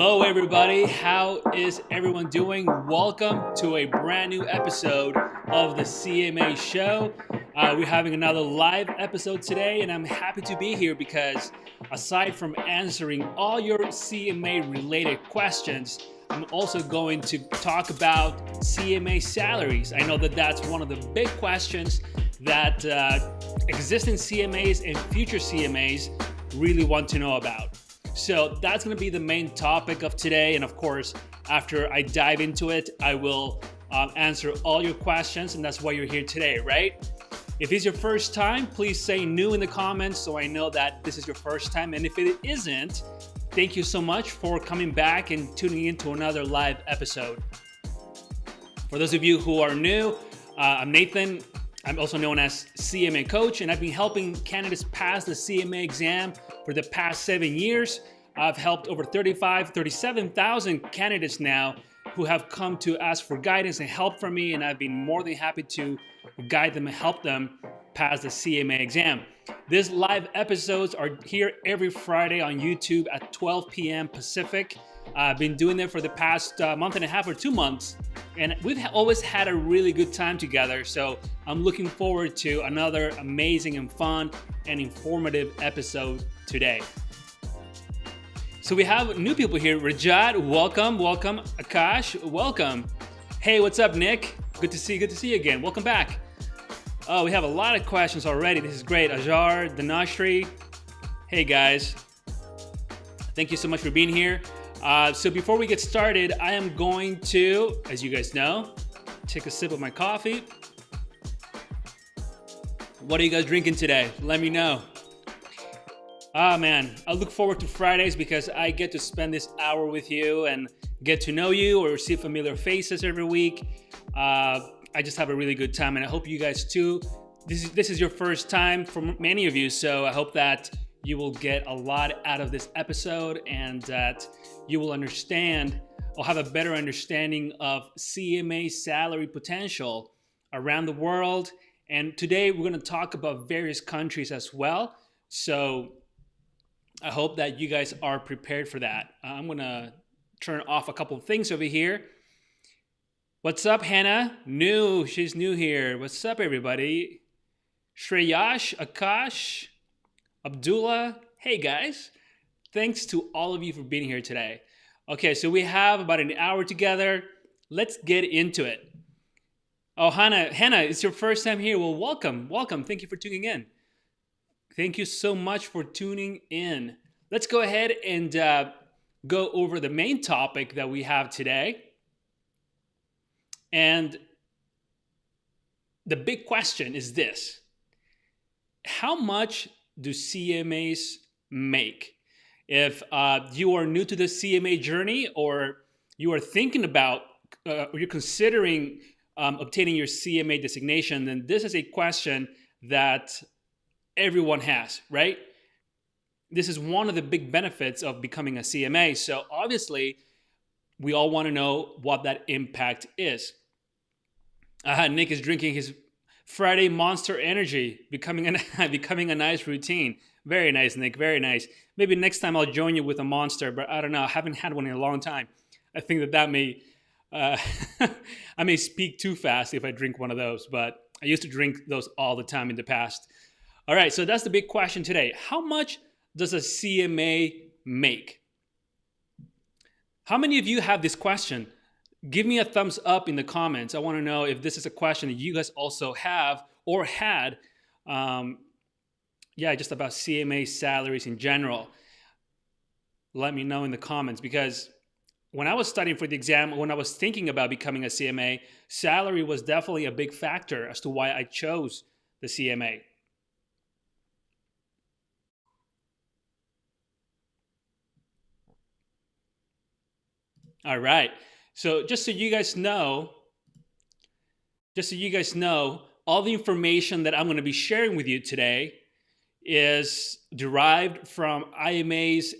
Hello, everybody. How is everyone doing? Welcome to a brand new episode of the CMA Show. We're having another live episode today, and I'm happy to be here because aside from answering all your CMA related questions, I'm also going to talk about CMA salaries. I know that that's one of the big questions that existing CMAs and future CMAs really want to know about. So that's going to be the main topic of today. And of course, after I dive into it, I will answer all your questions. And that's why you're here today, right? If it's your first time, please say new in the comments so I know that this is your first time. And if it isn't, thank you so much for coming back and tuning into another live episode. For those of you who are new, I'm Nathan. I'm also known as CMA Coach, and I've been helping candidates pass the CMA exam for the past 7 years. I've helped over 37,000 candidates now who have come to ask for guidance and help from me, and I've been more than happy to guide them and help them pass the CMA exam. These live episodes are here every Friday on YouTube at 12 p.m. Pacific. I've been doing them for the past month and a half or 2 months, and we've always had a really good time together. So I'm looking forward to another amazing and fun and informative episode today. So we have new people here. Rajat, welcome. Akash, welcome. Hey, what's up, Nick? Good to see you again. Welcome back. Oh, we have a lot of questions already. This is great. Ajar, Danashri. Hey, guys. Thank you so much for being here. So before we get started, I am going to, as you guys know, take a sip of my coffee. What are you guys drinking today? Let me know. Man, I look forward to Fridays because I get to spend this hour with you and get to know you or see familiar faces every week. I just have a really good time, and I hope you guys too. This is your first time for many of you, so I hope that you will get a lot out of this episode and that you will understand or have a better understanding of CMA salary potential around the world. And today we're going to talk about various countries as well. So I hope that you guys are prepared for that. I'm going to turn off a couple of things over here. What's up, Hannah? She's new here. What's up, everybody? Shreyash, Akash, Abdullah. Hey, guys. Thanks to all of you for being here today. Okay, so we have about an hour together. Let's get into it. Oh, Hannah, it's your first time here. Well, welcome. Thank you for tuning in. Thank you so much for tuning in. Let's go ahead and go over the main topic that we have today. And the big question is this: how much do CMAs make? If you are new to the CMA journey, or you are thinking about, or you're considering obtaining your CMA designation, then this is a question that everyone has, right? This is one of the big benefits of becoming a CMA. So obviously, we all want to know what that impact is. Nick is drinking his Friday Monster Energy, becoming a nice routine. Very nice, Nick. Very nice. Maybe next time I'll join you with a Monster, but I don't know. I haven't had one in a long time. I think that may I may speak too fast if I drink one of those, but I used to drink those all the time in the past. All right, so that's the big question today. How much does a CMA make? How many of you have this question? Give me a thumbs up in the comments. I want to know if this is a question that you guys also have or had. Just about CMA salaries in general. Let me know in the comments, because when I was studying for the exam, when I was thinking about becoming a CMA, salary was definitely a big factor as to why I chose the CMA. All right. So just so you guys know, all the information that I'm going to be sharing with you today is derived from IMA's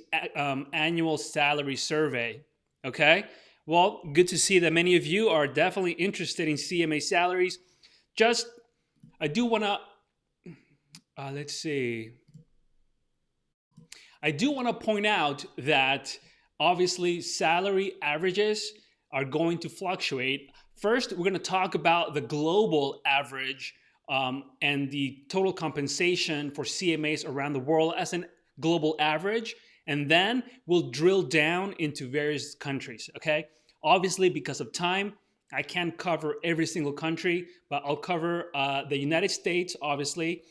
annual salary survey. Okay? Well, good to see that many of you are definitely interested in CMA salaries. I do want to, I do want to point out that Obviously, salary averages are going to fluctuate. First, we're going to talk about the global average and the total compensation for CMAs around the world as a global average. And then we'll drill down into various countries, okay? Obviously, because of time, I can't cover every single country, but I'll cover the United States, obviously.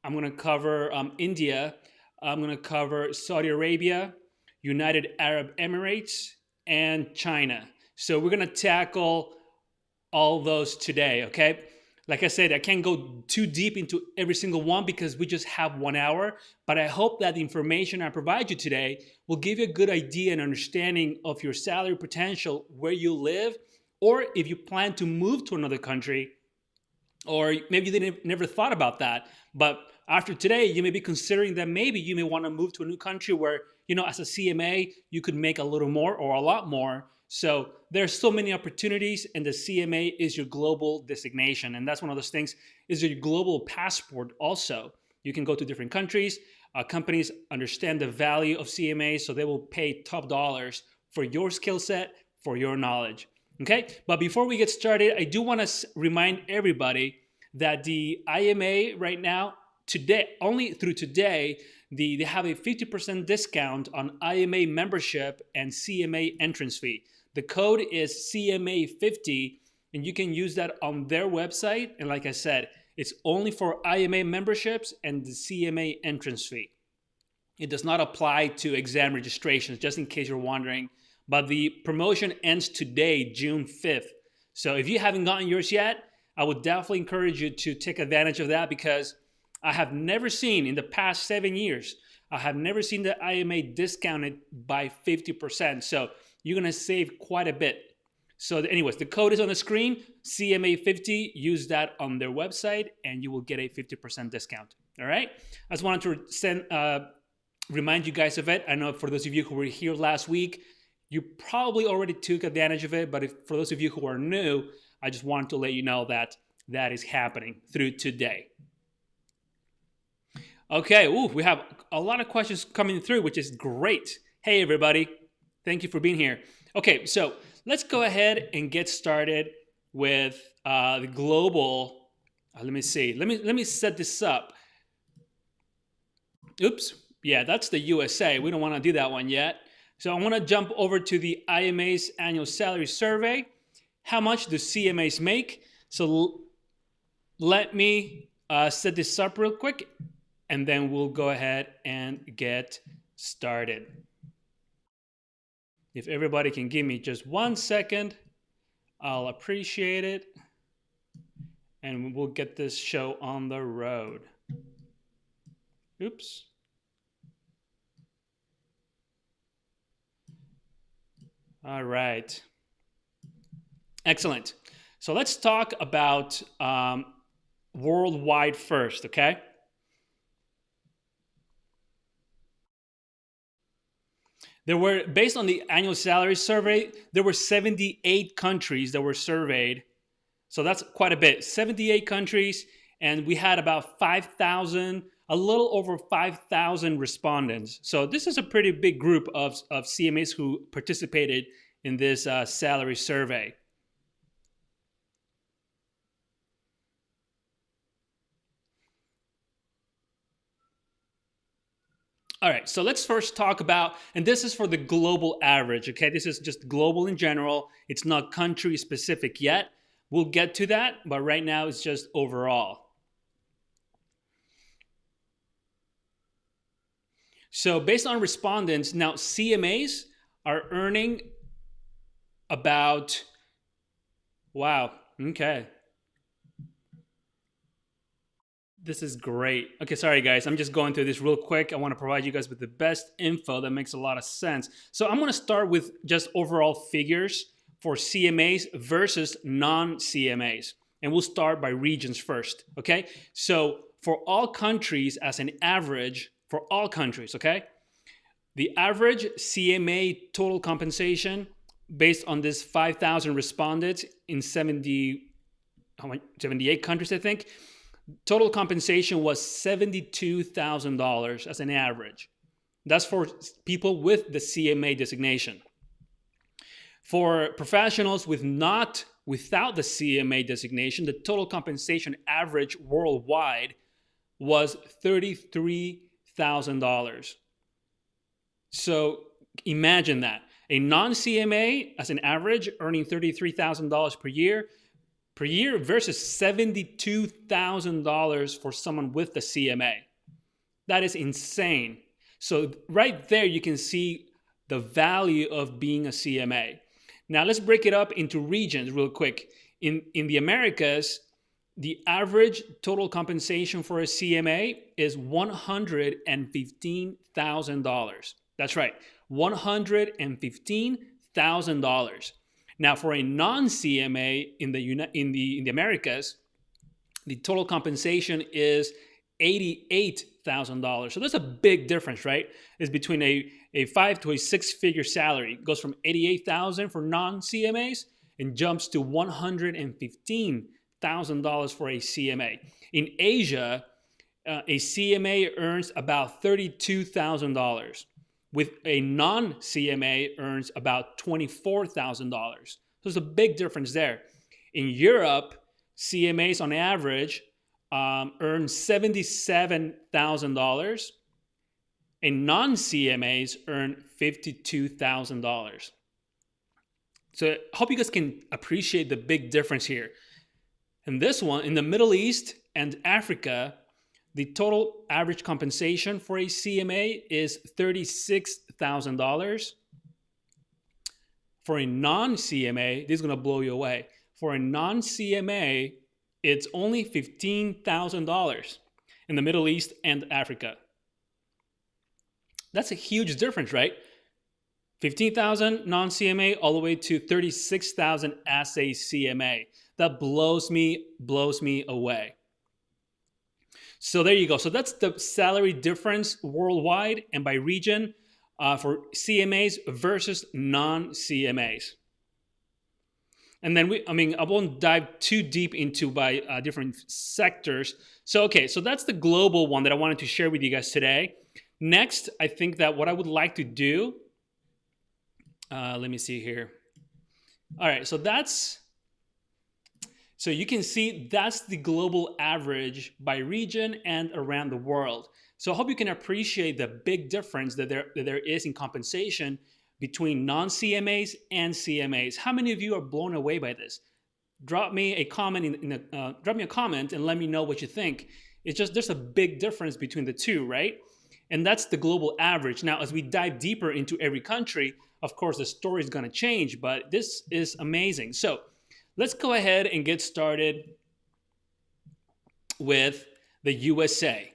I'm going to cover India. I'm going to cover Saudi Arabia, United Arab Emirates, and China. So we're going to tackle all those today, okay? Like I said, I can't go too deep into every single one because we just have 1 hour, but I hope that the information I provide you today will give you a good idea and understanding of your salary potential, where you live, or if you plan to move to another country, or maybe you never thought about that, but after today, you may be considering that maybe you may want to move to a new country where, as a CMA, you could make a little more or a lot more. So there's so many opportunities, and the CMA is your global designation. And that's one of those things, is your global passport also. You can go to different countries. Companies understand the value of CMA, so they will pay top dollars for your skill set, for your knowledge. Okay, but before we get started, I do want to remind everybody that the IMA right now, today, only through today, they have a 50% discount on IMA membership and CMA entrance fee. The code is CMA50, and you can use that on their website. And like I said, it's only for IMA memberships and the CMA entrance fee. It does not apply to exam registrations, just in case you're wondering. But the promotion ends today, June 5th. So if you haven't gotten yours yet, I would definitely encourage you to take advantage of that, because I have never seen in the past 7 years, I have never seen the IMA discounted by 50%. So you're going to save quite a bit. So anyways, the code is on the screen, CMA50. Use that on their website and you will get a 50% discount. All right? I just wanted to remind you guys of it. I know for those of you who were here last week, you probably already took advantage of it. But for those of you who are new, I just wanted to let you know that that is happening through today. Okay, we have a lot of questions coming through, which is great. Hey, everybody. Thank you for being here. Okay, so let's go ahead and get started with the global. Let me see. Let me set this up. Oops. Yeah, that's the USA. We don't want to do that one yet. So I want to jump over to the IMA's annual salary survey. How much do CMAs make? So let me set this up real quick, and then we'll go ahead and get started. If everybody can give me just 1 second, I'll appreciate it. And we'll get this show on the road. Oops. All right. Excellent. So let's talk about worldwide first, okay? There were, based on the annual salary survey, there were 78 countries that were surveyed. So that's quite a bit. 78 countries, and we had about 5,000, a little over 5,000 respondents. So this is a pretty big group of CMAs who participated in this salary survey. All right, so let's first talk about, and this is for the global average, okay? This is just global in general. It's not country specific yet. We'll get to that, but right now it's just overall. So based on respondents, now CMAs are earning about, wow, okay. This is great. Okay, sorry guys, I'm just going through this real quick. I want to provide you guys with the best info that makes a lot of sense. So I'm going to start with just overall figures for CMAs versus non-CMAs. And we'll start by regions first, okay? So for all countries, as an average, for all countries, okay? The average CMA total compensation based on this 5,000 respondents in 78 countries, I think, total compensation was $72,000 as an average. That's for people with the CMA designation. For professionals without the CMA designation, the total compensation average worldwide was $33,000. So imagine that. A non-CMA as an average earning $33,000 per year versus $72,000 for someone with the CMA. That is insane. So right there you can see the value of being a CMA. Now let's break it up into regions real quick. In the Americas, the average total compensation for a CMA is $115,000. That's right, $115,000. Now, for a non-CMA in the Americas, the total compensation is $88,000. So there's a big difference, right? It's between a 5 to a 6-figure salary. It goes from $88,000 for non-CMAs and jumps to $115,000 for a CMA. In Asia, a CMA earns about $32,000. With a non-CMA earns about $24,000. So there's a big difference there. In Europe, CMAs on average earn $77,000 and non-CMAs earn $52,000. So I hope you guys can appreciate the big difference here. And this one, in the Middle East and Africa, the total average compensation for a CMA is $36,000. For a non-CMA, this is going to blow you away. For a non-CMA, it's only $15,000 in the Middle East and Africa. That's a huge difference, right? $15,000 non-CMA all the way to $36,000 as a CMA. That blows me away. So there you go. So that's the salary difference worldwide and by region for CMAs versus non-CMAs. And then I won't dive too deep into by different sectors. So that's the global one that I wanted to share with you guys today. Next, I think that what I would like to do, let me see here. All right, so you can see that's the global average by region and around the world. So I hope you can appreciate the big difference that there is in compensation between non-CMAs and CMAs. How many of you are blown away by this? Drop me a comment drop me a comment and let me know what you think. It's just there's a big difference between the two, right? And that's the global average. Now, as we dive deeper into every country, of course, the story is going to change, but this is amazing. So let's go ahead and get started with the USA.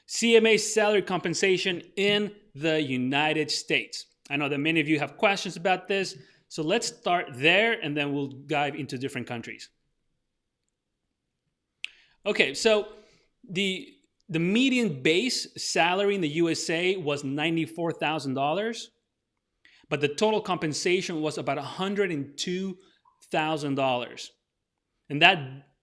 CMA salary compensation in the United States. I know that many of you have questions about this, so let's start there and then we'll dive into different countries. Okay, so the median base salary in the USA was $94,000, but the total compensation was about $102,000. And that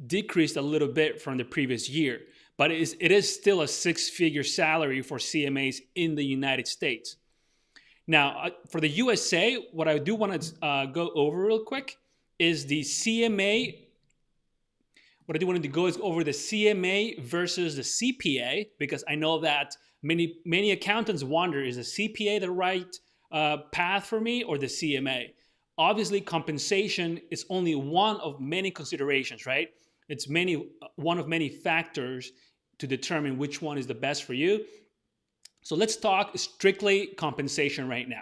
decreased a little bit from the previous year, but it is still a 6-figure salary for CMAs in the United States. Now, for the USA, what I do want to go over real quick is the CMA. What I do want to go is over the CMA versus the CPA, because I know that many accountants wonder, is the CPA the right path for me or the CMA? Obviously, compensation is only one of many considerations, right? It's one of many factors to determine which one is the best for you. So let's talk strictly compensation right now.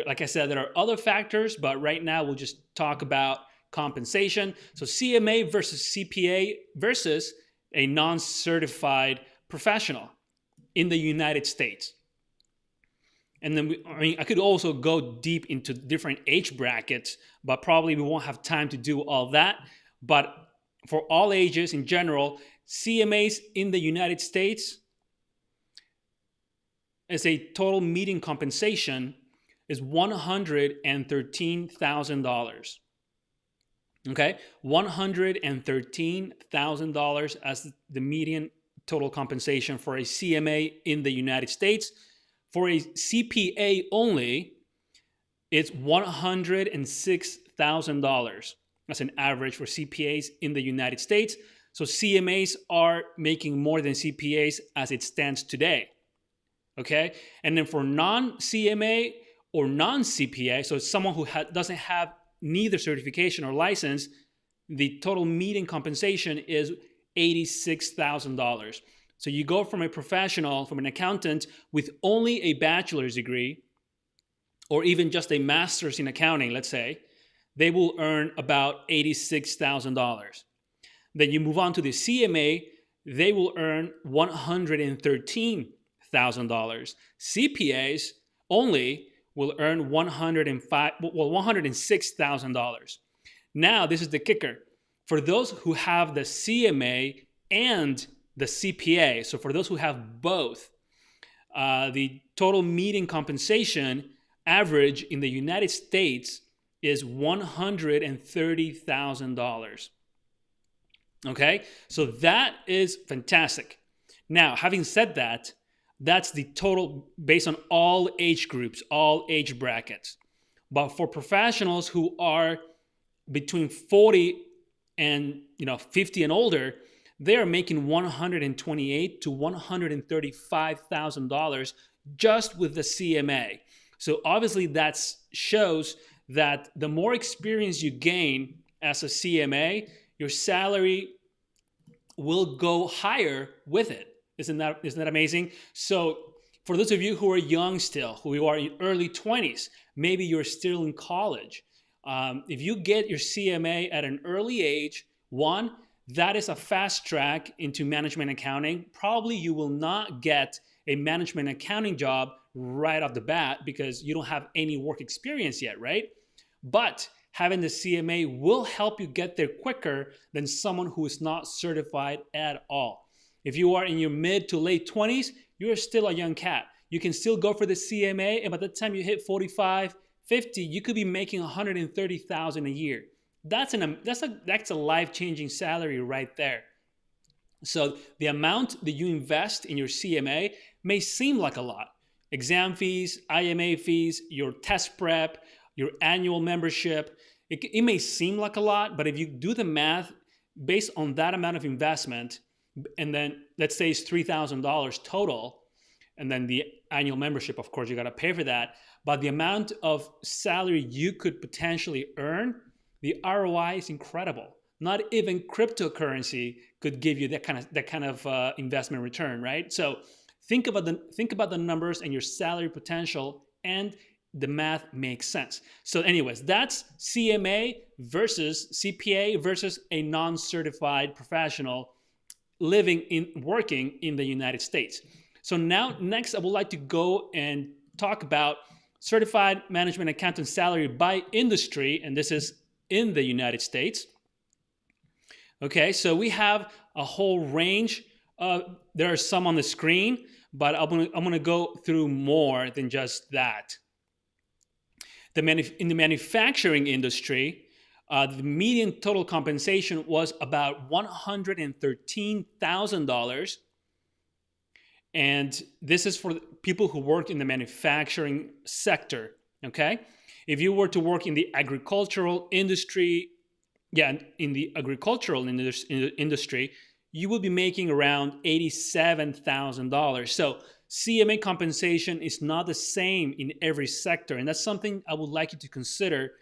Like I said, there are other factors, but right now we'll just talk about compensation. So CMA versus CPA versus a non-certified professional in the United States. And then I could also go deep into different age brackets, but probably we won't have time to do all that. But for all ages in general, CMAs in the United States, as a total median compensation, is $113,000. Okay, $113,000 as the median total compensation for a CMA in the United States. For a CPA only, it's $106,000. That's an average for CPAs in the United States. So CMAs are making more than CPAs as it stands today. Okay? And then for non-CMA or non-CPA, so someone who doesn't have neither certification or license, the total median compensation is $86,000. So you go from a professional, from an accountant with only a bachelor's degree, or even just a master's in accounting, let's say, they will earn about $86,000. Then you move on to the CMA, they will earn $113,000. CPAs only will earn $106,000. Now, this is the kicker. For those who have the CMA and the CPA, so for those who have both, the total median compensation average in the United States is $130,000. Okay, so that is fantastic. Now, having said that, that's the total based on all age groups, all age brackets. But for professionals who are between 40 and 50 and older, they are making $128,000 to $135,000 just with the CMA. So obviously that shows that the more experience you gain as a CMA, your salary will go higher with it. Isn't that amazing? So for those of you who are young still, who are in early 20s, maybe you're still in college, if you get your CMA at an early age, one, that is a fast track into management accounting. Probably you will not get a management accounting job right off the bat because you don't have any work experience yet, right? But having the CMA will help you get there quicker than someone who is not certified at all. If you are in your mid to late 20s, you're still a young cat. You can still go for the CMA, and by the time you hit 45, 50, you could be making $130,000 a year. That's a life-changing salary right there. So the amount that you invest in your CMA may seem like a lot. Exam fees, IMA fees, your test prep, your annual membership, it may seem like a lot, but if you do the math based on that amount of investment, and then let's say it's $3,000 total, and then the annual membership, of course, you got to pay for that. But the amount of salary you could potentially earn, the ROI is incredible. Not even cryptocurrency could give you that kind of investment return, right? So think about the numbers and your salary potential, and the math makes sense. So anyways, that's CMA versus CPA versus a non-certified professional working in the United States. So now, next, I would like to go and talk about certified management accountant salary by industry, and this is in the United States. Okay, so we have a whole range. There are some on the screen, but I'm gonna go through more than just that. In the manufacturing industry, the median total compensation was about $113,000. And this is for people who work in the manufacturing sector, okay? If you were to work in the agricultural industry, industry, you will be making around $87,000. So CMA compensation is not the same in every sector. And that's something I would like you to consider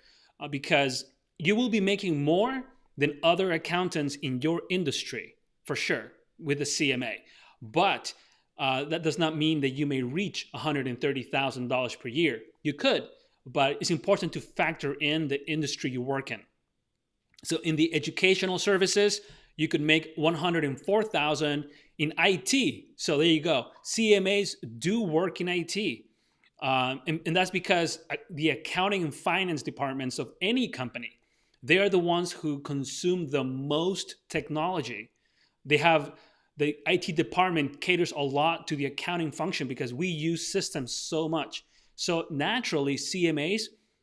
because you will be making more than other accountants in your industry, for sure, with the CMA. But that does not mean that you may reach $130,000 per year. You could, but it's important to factor in the industry you work in. So in the educational services, you could make $104,000 in IT. So there you go. CMAs do work in IT. And that's because the accounting and finance departments of any company, they are the ones who consume the most technology. The IT department caters a lot to the accounting function because we use systems so much. So naturally, CMAs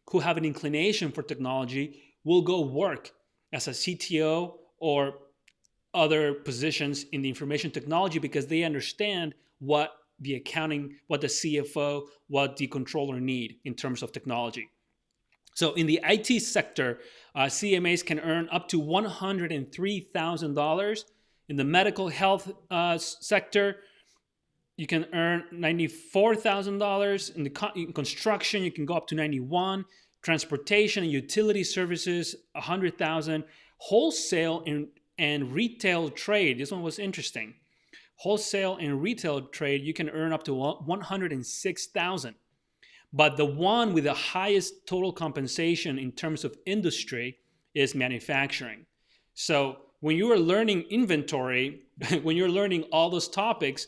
who have an inclination for technology will go work as a CTO or other positions in the information technology because they understand what the accounting, what the CFO, what the controller need in terms of technology. So in the IT sector, CMAs can earn up to $103,000. In the medical health sector, you can earn $94,000. In construction, you can go up to 91. Transportation and utility services, 100,000. Wholesale and retail trade. This one was interesting. Wholesale and retail trade, you can earn up to 106,000. But the one with the highest total compensation in terms of industry is manufacturing. So when you are learning inventory, when you're learning all those topics,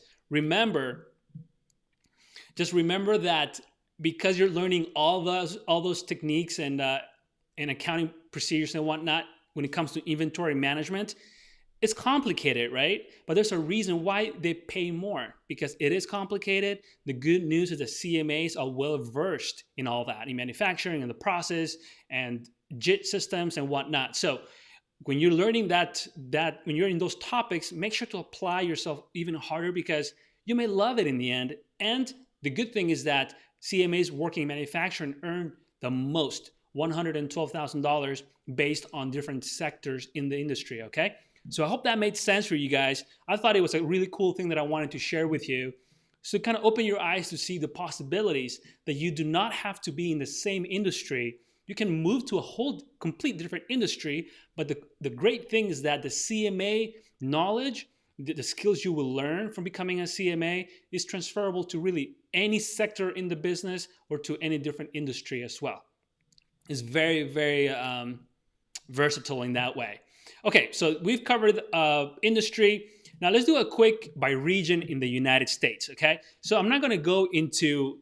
just remember that because you're learning all those techniques and accounting procedures and whatnot, when it comes to inventory management, it's complicated, right? But there's a reason why they pay more, because it is complicated. The good news is that CMAs are well versed in all that, in manufacturing and the process and JIT systems and whatnot. So when you're learning when you're in those topics, make sure to apply yourself even harder, because you may love it in the end. And the good thing is that CMAs working in manufacturing earn the most, $112,000, based on different sectors in the industry, okay? So I hope that made sense for you guys. I thought it was a really cool thing that I wanted to share with you. So kind of open your eyes to see the possibilities that you do not have to be in the same industry. You can move to a whole complete different industry, but the great thing is that the CMA knowledge, the skills you will learn from becoming a CMA is transferable to really any sector in the business or to any different industry as well. It's very, very versatile in that way. Okay, so we've covered industry. Now let's do a quick by region in the United States, okay? So I'm not gonna go into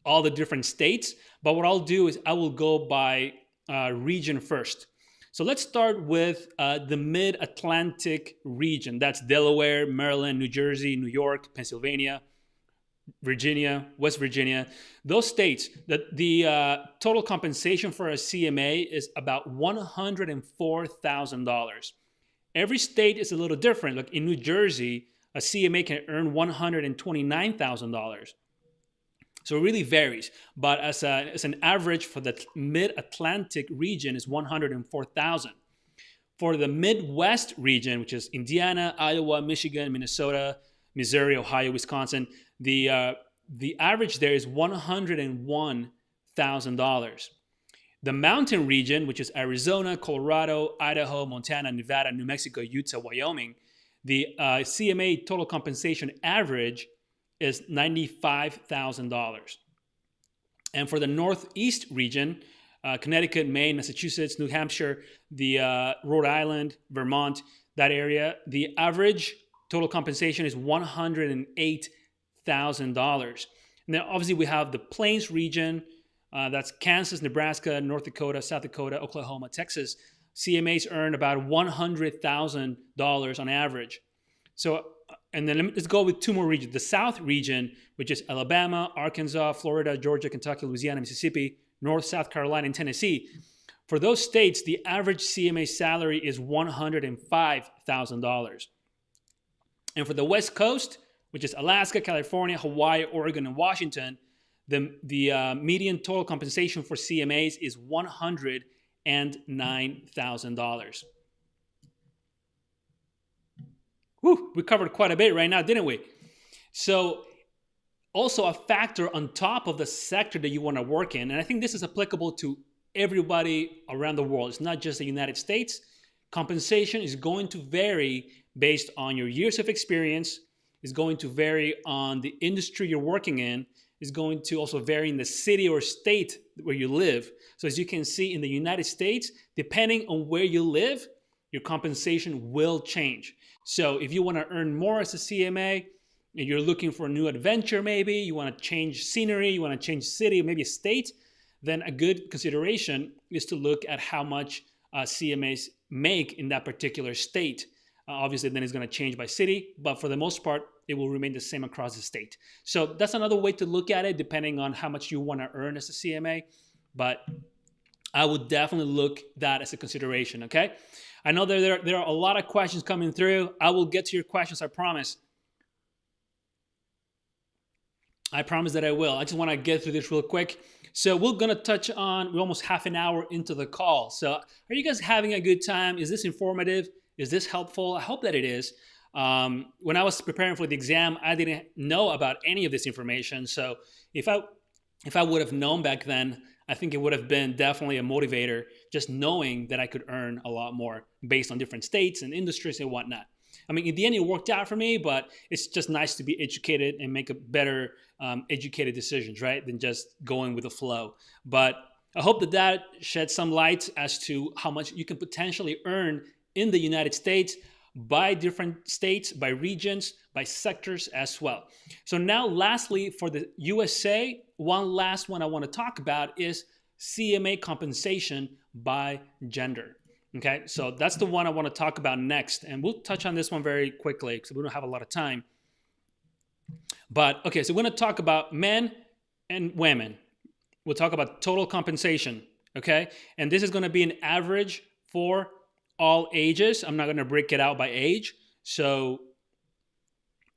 all the different states, but what I'll do is I will go by region first. So let's start with the Mid-Atlantic region. That's Delaware, Maryland, New Jersey, New York, Pennsylvania, Virginia, West Virginia. Those states, the total compensation for a CMA is about $104,000. Every state is a little different. Like in New Jersey, a CMA can earn $129,000. So it really varies. But as an average for the Mid-Atlantic region is $104,000. For the Midwest region, which is Indiana, Iowa, Michigan, Minnesota, Missouri, Ohio, Wisconsin, the average there is $101,000. The mountain region, which is Arizona, Colorado, Idaho, Montana, Nevada, New Mexico, Utah, Wyoming, the CMA total compensation average is $95,000. And for the Northeast region, Connecticut, Maine, Massachusetts, New Hampshire, the Rhode Island, Vermont, that area, the average total compensation is $108,000. And then obviously we have the Plains region, that's Kansas, Nebraska, North Dakota, South Dakota, Oklahoma, Texas. CMAs earn about $100,000 on average. So, and then let's go with two more regions. The South region, which is Alabama, Arkansas, Florida, Georgia, Kentucky, Louisiana, Mississippi, North, South Carolina, and Tennessee. For those states, the average CMA salary is $105,000. And for the West Coast, which is Alaska, California, Hawaii, Oregon, and Washington, the median total compensation for CMAs is $109,000. Whew, we covered quite a bit right now, didn't we? So also a factor on top of the sector that you want to work in, and I think this is applicable to everybody around the world. It's not just the United States. Compensation is going to vary based on your years of experience, is going to vary on the industry you're working in, is going to also vary in the city or state where you live. So as you can see in the United States, depending on where you live, your compensation will change. So if you want to earn more as a CMA, and you're looking for a new adventure maybe, you want to change scenery, you want to change city, maybe a state, then a good consideration is to look at how much CMAs make in that particular state. Obviously, then it's going to change by city, but for the most part, it will remain the same across the state. So that's another way to look at it, depending on how much you want to earn as a CMA. But I would definitely look that as a consideration, okay? I know there are a lot of questions coming through. I will get to your questions, I promise. I promise that I will. I just want to get through this real quick. So we're going to touch on, we're almost half an hour into the call. So are you guys having a good time? Is this informative? Is this helpful? I hope that it is. When I was preparing for the exam, I didn't know about any of this information. So if I would have known back then, I think it would have been definitely a motivator, just knowing that I could earn a lot more based on different states and industries and whatnot. I mean, in the end, it worked out for me, but it's just nice to be educated and make a better educated decisions, right, than just going with the flow. But I hope that sheds some light as to how much you can potentially earn in the United States by different states, by regions, by sectors as well. So now, lastly, for the USA, one last one I want to talk about is CMA compensation by gender. Okay, so that's the one I want to talk about next. And we'll touch on this one very quickly because we don't have a lot of time. But okay, so we're going to talk about men and women. We'll talk about total compensation. Okay, and this is going to be an average for all ages. I'm not going to break it out by age. So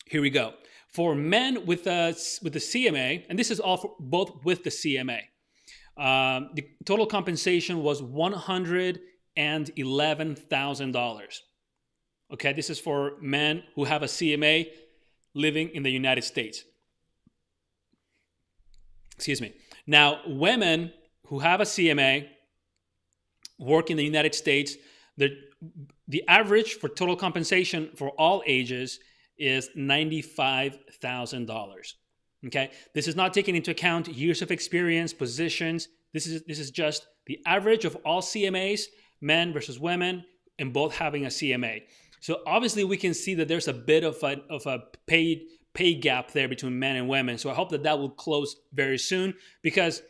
here we go. For men with the CMA, and this is all for both with the CMA, the total compensation was $111,000. Okay, this is for men who have a CMA living in the United States. Excuse me. Now, women who have a CMA work in the United States, the average for total compensation for all ages is $95,000. Okay, this is not taking into account years of experience, positions. This is just the average of all CMAs, men versus women, and both having a CMA. So obviously we can see that there's a bit of a pay gap there between men and women. So I hope that will close very soon, because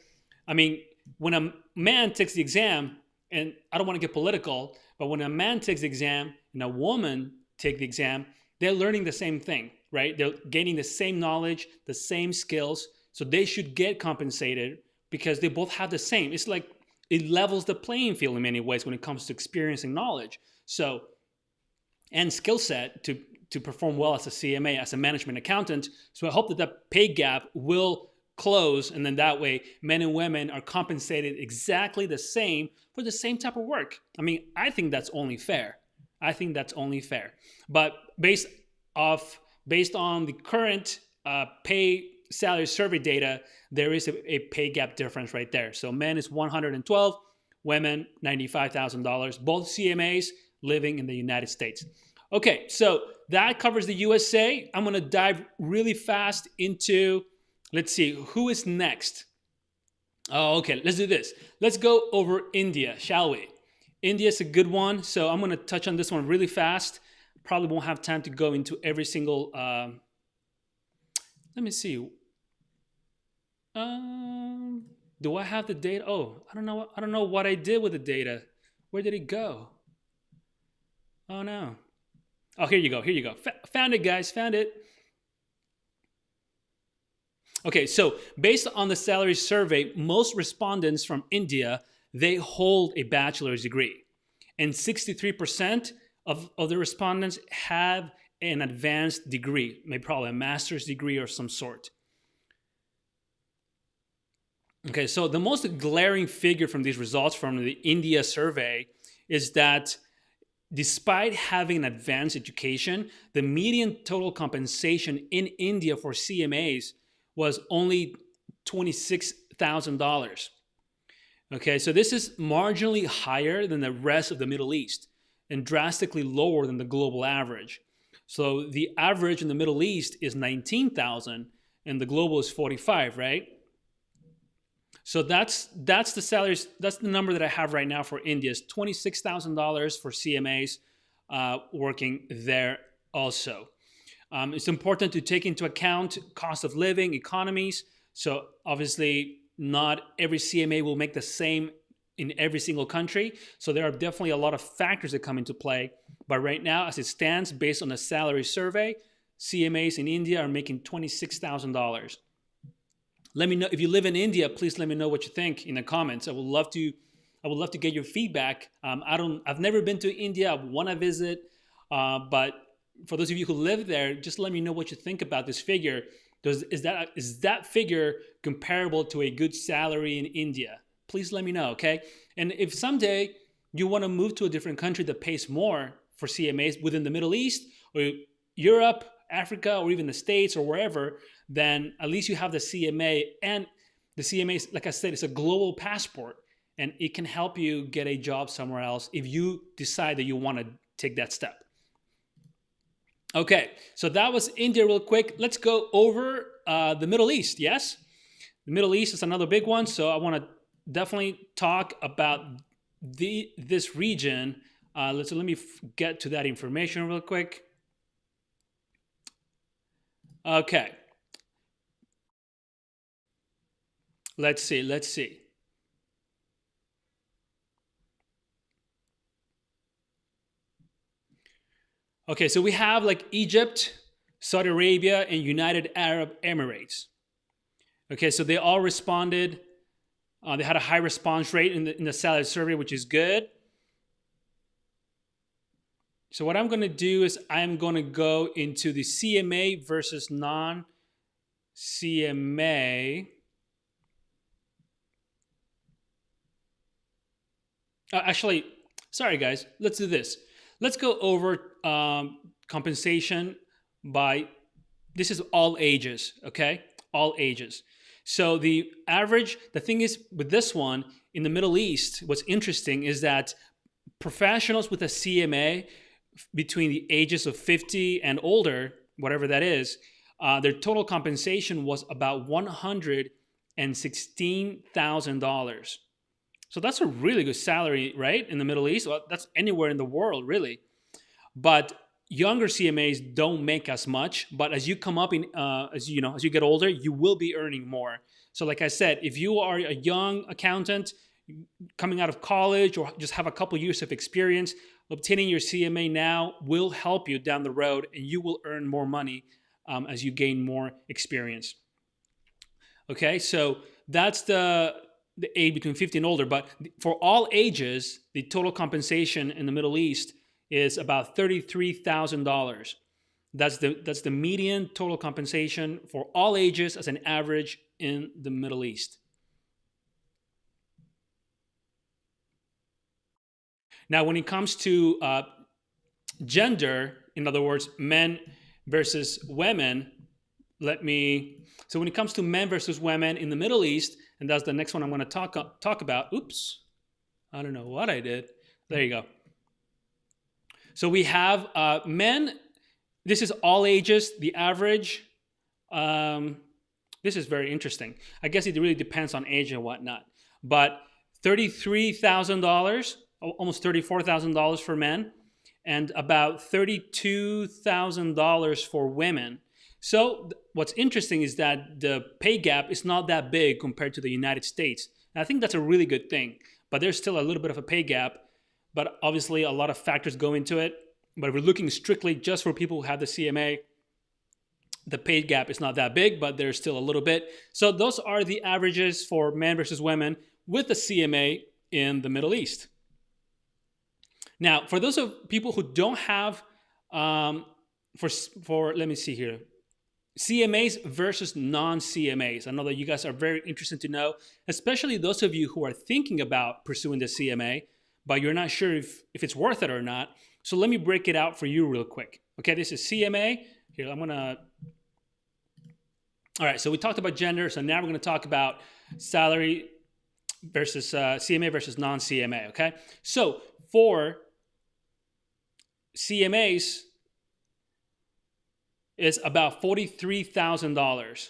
I mean, when a man takes the exam, and I don't want to get political, but when a man takes the exam and a woman takes the exam, they're learning the same thing, right? They're gaining the same knowledge, the same skills. So they should get compensated because they both have the same. It's like it levels the playing field in many ways when it comes to experience and knowledge. So, and skill set to perform well as a CMA, as a management accountant. So I hope that pay gap will close, and then that way men and women are compensated exactly the same for the same type of work. I mean, I think that's only fair. But based on the current pay salary survey data, there is a pay gap difference right there. So men is $112,000, women $95,000, both CMAs living in the United States. Okay, so that covers the USA. I'm going to dive really fast into, let's see, who is next? Oh, okay, let's do this. Let's go over India, shall we? India is a good one, so I'm going to touch on this one really fast. Probably won't have time to go into every single, let me see. Do I have the data? Oh, I don't know what I did with the data. Where did it go? Oh, no. Oh, here you go. Found it, guys. Found it. Okay, so based on the salary survey, most respondents from India, they hold a bachelor's degree. And 63% of the respondents have an advanced degree, maybe probably a master's degree or some sort. Okay, so the most glaring figure from these results from the India survey is that despite having an advanced education, the median total compensation in India for CMAs was only $26,000. Okay, so this is marginally higher than the rest of the Middle East and drastically lower than the global average. So the average in the Middle East is 19,000 and the global is 45, right? So that's the salaries, that's the number that I have right now for India, is $26,000 for CMAs working there also. It's important to take into account cost of living, economies. So obviously not every CMA will make the same in every single country. So there are definitely a lot of factors that come into play. But right now, as it stands, based on the salary survey, CMAs in India are making $26,000. Let me know if you live in India. Please let me know what you think in the comments. I would love to get your feedback. I've never been to India. I want to visit, but for those of you who live there, just let me know what you think about this figure. Is that figure comparable to a good salary in India? Please let me know, okay? And if someday you want to move to a different country that pays more for CMAs within the Middle East or Europe, Africa, or even the States or wherever, then at least you have the CMA. And the CMA, like I said, it's a global passport, and it can help you get a job somewhere else if you decide that you want to take that step. Okay, so that was India real quick. Let's go over the Middle East, yes? The Middle East is another big one, so I want to definitely talk about this region. Let me get to that information real quick. Okay. Let's see. Okay, so we have like Egypt, Saudi Arabia, and United Arab Emirates. Okay, so they all responded. They had a high response rate in the salary survey, which is good. So what I'm going to do is I'm going to go into the CMA versus non-CMA. Actually, sorry guys, let's do this. Let's go over compensation by, this is all ages, okay? All ages. So the average, the thing is with this one, in the Middle East, what's interesting is that professionals with a CMA between the ages of 50 and older, whatever that is, their total compensation was about $116,000. So that's a really good salary, right? In the Middle East, well, that's anywhere in the world, really. But younger CMAs don't make as much. But as you come up in, as you get older, you will be earning more. So, like I said, if you are a young accountant coming out of college or just have a couple years of experience, obtaining your CMA now will help you down the road, and you will earn more money as you gain more experience. Okay, so that's the age between 50 and older. But for all ages, the total compensation in the Middle East is about $33,000. That's the median total compensation for all ages as an average in the Middle East. Now, when it comes to gender, in other words, men versus women, so when it comes to men versus women in the Middle East, and that's the next one I'm going to talk about. Oops, I don't know what I did. There you go. So we have men. This is all ages. The average. This is very interesting. I guess it really depends on age and whatnot. But $33,000, almost $34,000 for men, and about $32,000 for women. So what's interesting is that the pay gap is not that big compared to the United States. And I think that's a really good thing. But there's still a little bit of a pay gap. But obviously a lot of factors go into it. But if we're looking strictly just for people who have the CMA, the pay gap is not that big, but there's still a little bit. So those are the averages for men versus women with the CMA in the Middle East. Now, for those of people who don't have, let me see here, CMAs versus non-CMAs. I know that you guys are very interested to know, especially those of you who are thinking about pursuing the CMA, but you're not sure if it's worth it or not. So let me break it out for you real quick. Okay, this is CMA. Here, all right, so we talked about gender, so now we're gonna talk about salary versus CMA versus non-CMA, okay? So for CMAs, is about $43,000,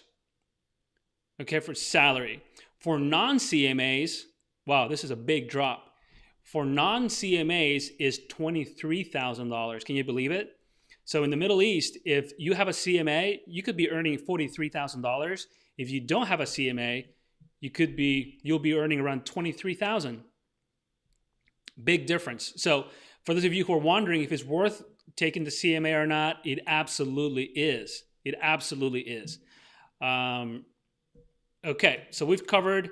okay, for salary. For non-CMAs, wow, this is a big drop. For non-CMAs is $23,000. Can you believe it? So in the Middle East, if you have a CMA, you could be earning $43,000. If you don't have a CMA, you'll be earning around $23,000. Big difference. So for those of you who are wondering if it's worth taking the CMA or not, it absolutely is. It absolutely is. Okay, so we've covered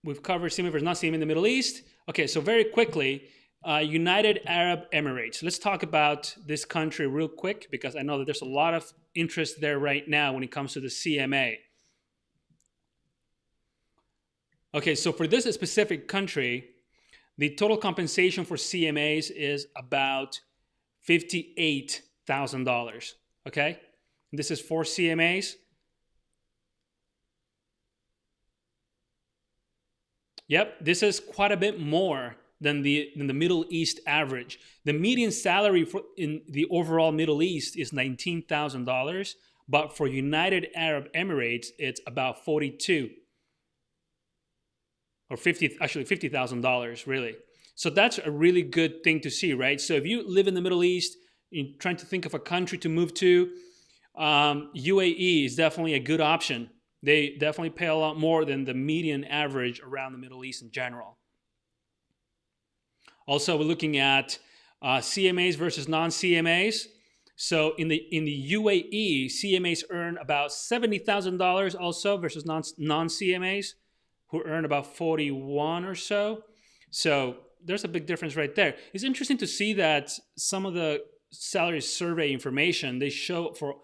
CMA versus non-CMA in the Middle East. Okay, so very quickly, United Arab Emirates. Let's talk about this country real quick because I know that there's a lot of interest there right now when it comes to the CMA. Okay, so for this specific country, the total compensation for CMAs is about $58,000. Okay, this is for CMAs. Yep, this is quite a bit more than the Middle East average. The median salary in the overall Middle East is $19,000, but for United Arab Emirates, it's about 42 or 50, actually $50,000 really. So that's a really good thing to see, right? So if you live in the Middle East, you're trying to think of a country to move to, UAE is definitely a good option. They definitely pay a lot more than the median average around the Middle East in general. Also, we're looking at CMAs versus non-CMAs. So in the UAE, CMAs earn about $70,000 also versus non-CMAs who earn about 41 or so. So there's a big difference right there. It's interesting to see that some of the salary survey information they show for,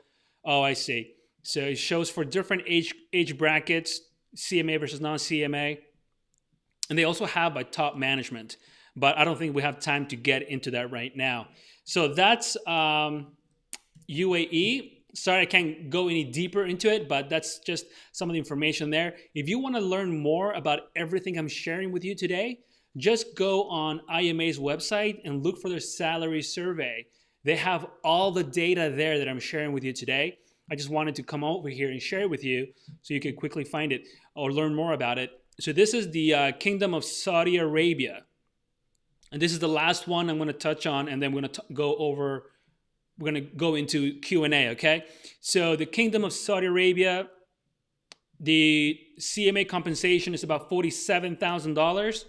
oh, I see. So it shows for different age brackets, CMA versus non-CMA. And they also have by top management. But I don't think we have time to get into that right now. So that's UAE. Sorry, I can't go any deeper into it, but that's just some of the information there. If you want to learn more about everything I'm sharing with you today, just go on IMA's website and look for their salary survey. They have all the data there that I'm sharing with you today. I just wanted to come over here and share it with you so you could quickly find it or learn more about it. So this is the Kingdom of Saudi Arabia. And this is the last one I'm going to touch on, and then we're going to we're going to go into Q&A, okay? So the Kingdom of Saudi Arabia, the CMA compensation is about $47,000,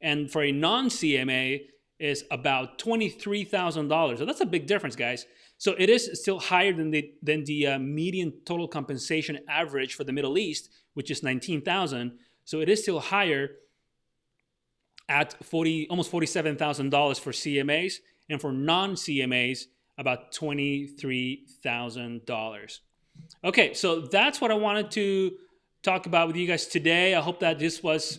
and for a non-CMA is about $23,000. So that's a big difference, guys. So it is still higher than the median total compensation average for the Middle East, which is $19,000. So it is still higher at almost $47,000 for CMAs, and for non-CMAs, about $23,000. Okay, so that's what I wanted to talk about with you guys today. I hope that this was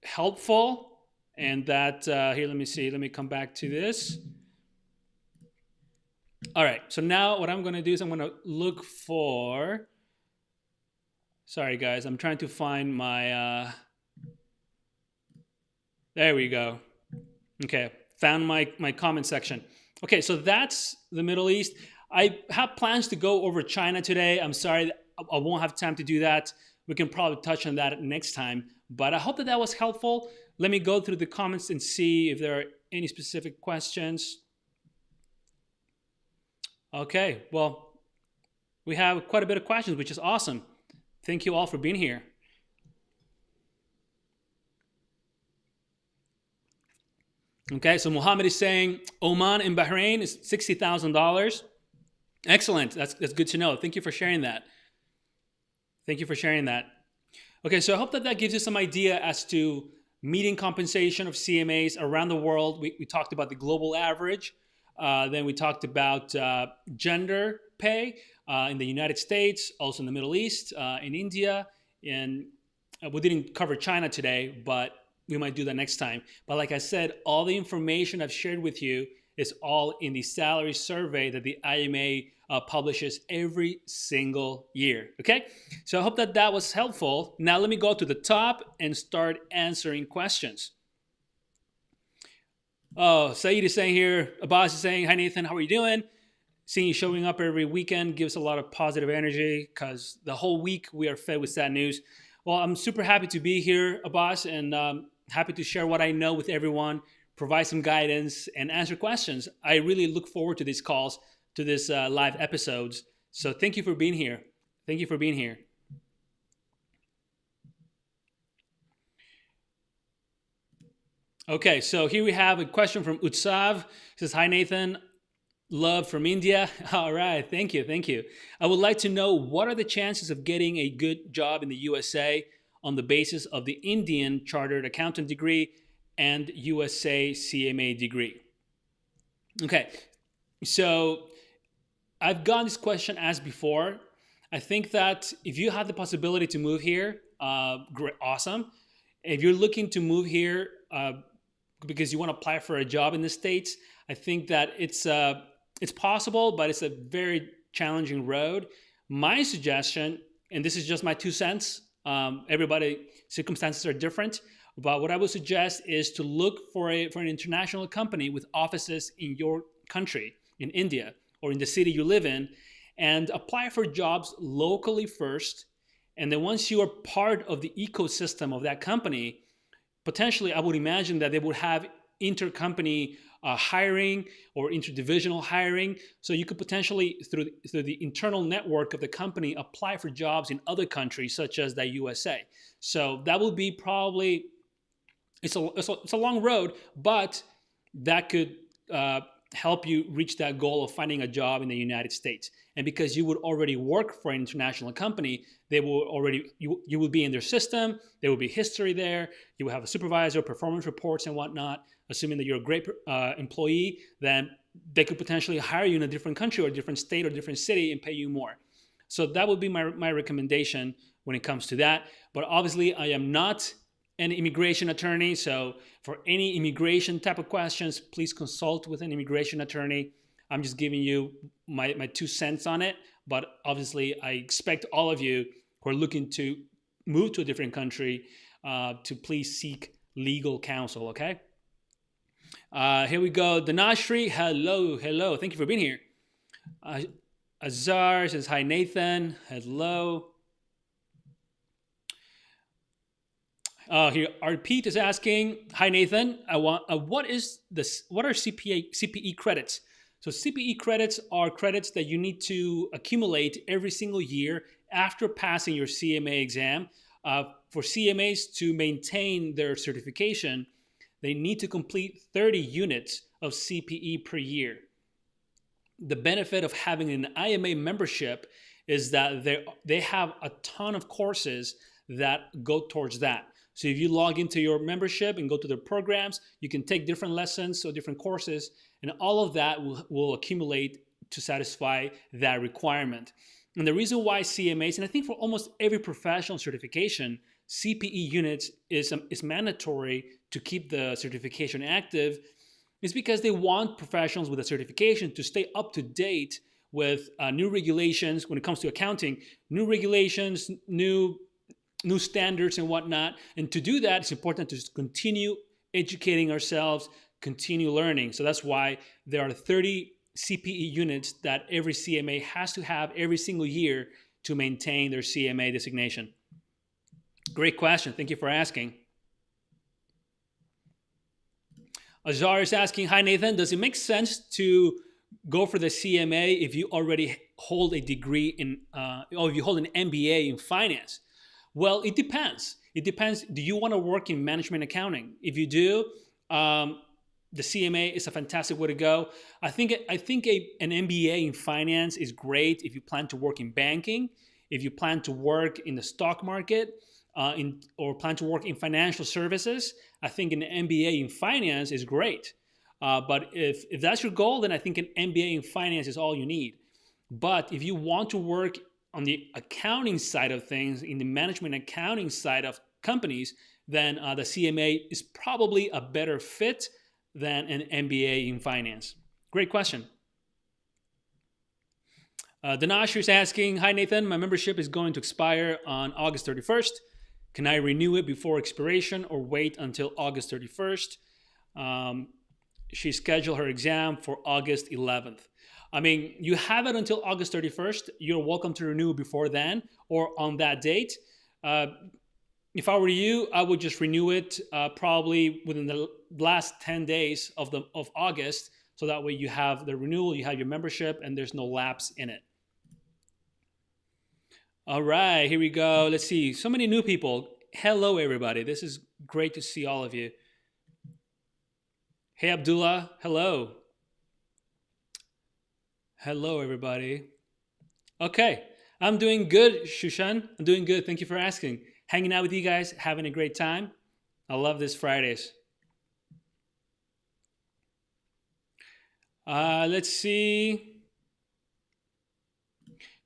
helpful, and that here, let me see. Let me come back to this. All right, so now what I'm going to do is I'm going to look for. Sorry, guys, I'm trying to find my. There we go. Okay, found my comment section. Okay, so that's the Middle East. I have plans to go over China today. I'm sorry, I won't have time to do that. We can probably touch on that next time. But I hope that that was helpful. Let me go through the comments and see if there are any specific questions. Okay, well, we have quite a bit of questions, which is awesome. Thank you all for being here. Okay, so Muhammad is saying Oman and Bahrain is $60,000. Excellent. That's good to know. Thank you for sharing that. Thank you for sharing that. Okay, so I hope that that gives you some idea as to median compensation of CMAs around the world. We talked about the global average. Then we talked about gender pay in the United States, also in the Middle East, in India. And we didn't cover China today, but we might do that next time. But like I said, all the information I've shared with you is all in the salary survey that the IMA publishes every single year. Okay? So I hope that that was helpful. Now let me go to the top and start answering questions. Oh, Saeed is saying here, Abbas is saying, hi Nathan, how are you doing? Seeing you showing up every weekend gives a lot of positive energy because the whole week we are fed with sad news. Well, I'm super happy to be here, Abbas, and happy to share what I know with everyone, provide some guidance, and answer questions. I really look forward to these calls, to these live episodes. So thank you for being here. Thank you for being here. Okay, so here we have a question from Utsav. He says, hi Nathan, love from India. All right, thank you, thank you. I would like to know what are the chances of getting a good job in the USA on the basis of the Indian chartered accountant degree and USA CMA degree. Okay, so I've gotten this question asked before. I think that if you have the possibility to move here, great, awesome. If you're looking to move here because you want to apply for a job in the States, I think that it's possible, but it's a very challenging road. My suggestion, and this is just my 2 cents, everybody circumstances are different, but what I would suggest is to look for an international company with offices in your country, in India, or in the city you live in, and apply for jobs locally first. And then once you are part of the ecosystem of that company, potentially I would imagine that they would have intercompany hiring or interdivisional hiring. So you could potentially, through the internal network of the company, apply for jobs in other countries such as the USA. So that would be probably, it's a long road, but that could help you reach that goal of finding a job in the United States. And because you would already work for an international company, they will already, you would be in their system. There will be history there. You will have a supervisor, performance reports and whatnot. Assuming that you're a great employee, then they could potentially hire you in a different country or a different state or different city and pay you more. So that would be my recommendation when it comes to that. But obviously, I am not an immigration attorney. So for any immigration type of questions, please consult with an immigration attorney. I'm just giving you my 2 cents on it. But obviously, I expect all of you who are looking to move to a different country to please seek legal counsel, okay? Here we go. Danashri, hello. Thank you for being here. Azar says, hi, Nathan. Hello. Here, Arpit is asking, hi, Nathan. What are CPE credits? So CPE credits are credits that you need to accumulate every single year after passing your CMA exam. For CMAs to maintain their certification, they need to complete 30 units of CPE per year. The benefit of having an IMA membership is that they have a ton of courses that go towards that. So if you log into your membership and go to their programs, you can take different lessons or different courses, and all of that will accumulate to satisfy that requirement. And the reason why CMAs, and I think for almost every professional certification, CPE units is mandatory to keep the certification active, is because they want professionals with a certification to stay up to date with new regulations when it comes to accounting, new regulations, new standards and whatnot. And to do that, it's important to continue educating ourselves, continue learning. So that's why there are 30 CPE units that every CMA has to have every single year to maintain their CMA designation. Great question. Thank you for asking. Azar is asking, hi, Nathan. Does it make sense to go for the CMA if you already hold a degree in, or if you hold an MBA in finance? Well, it depends. It depends. Do you want to work in management accounting? If you do, the CMA is a fantastic way to go. I think an MBA in finance is great if you plan to work in banking, if you plan to work in the stock market, or plan to work in financial services. I think an MBA in finance is great. But if that's your goal, then I think an MBA in finance is all you need. But if you want to work on the accounting side of things, in the management accounting side of companies, then the CMA is probably a better fit than an MBA in finance. Great question. Danash is asking, hi Nathan, my membership is going to expire on August 31st. Can I renew it before expiration or wait until August 31st? She scheduled her exam for August 11th. I mean, you have it until August 31st. You're welcome to renew before then or on that date. If I were you, I would just renew it probably within the last 10 days of August, so that way you have the renewal, you have your membership, and there's no lapse in it. All right, here we go. Let's see. So many new people. Hello, everybody. This is great to see all of you. Hey, Abdullah. Hello. Hello, everybody. Okay, I'm doing good, Shushan. I'm doing good. Thank you for asking. Hanging out with you guys, having a great time. I love this Fridays. Let's see.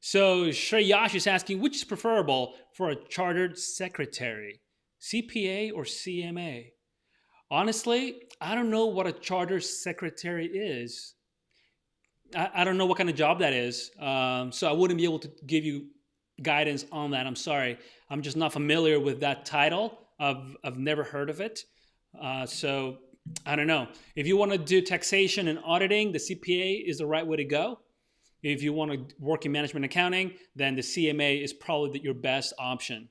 So Shreyash is asking, which is preferable for a chartered secretary, CPA or CMA? Honestly, I don't know what a chartered secretary is. I don't know what kind of job that is. So I wouldn't be able to give you guidance on that. I'm sorry. I'm just not familiar with that title. I've never heard of it. So I don't know. If you want to do taxation and auditing, the CPA is the right way to go. If you want to work in management accounting, then the CMA is probably your best option.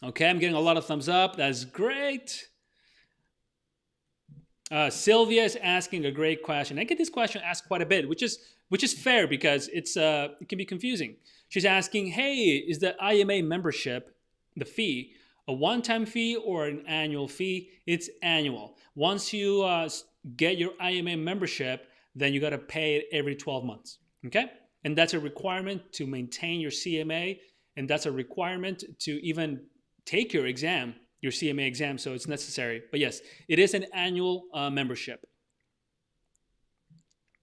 Okay, I'm getting a lot of thumbs up. That's great. Sylvia is asking a great question. I get this question asked quite a bit, which is fair because it can be confusing. She's asking, "Hey, is the IMA membership, the fee, a one-time fee or an annual fee?" It's annual. Once you get your IMA membership, then you got to pay it every 12 months. Okay, and that's a requirement to maintain your CMA, and that's a requirement to even take your exam, your CMA exam, so it's necessary. But yes, it is an annual membership.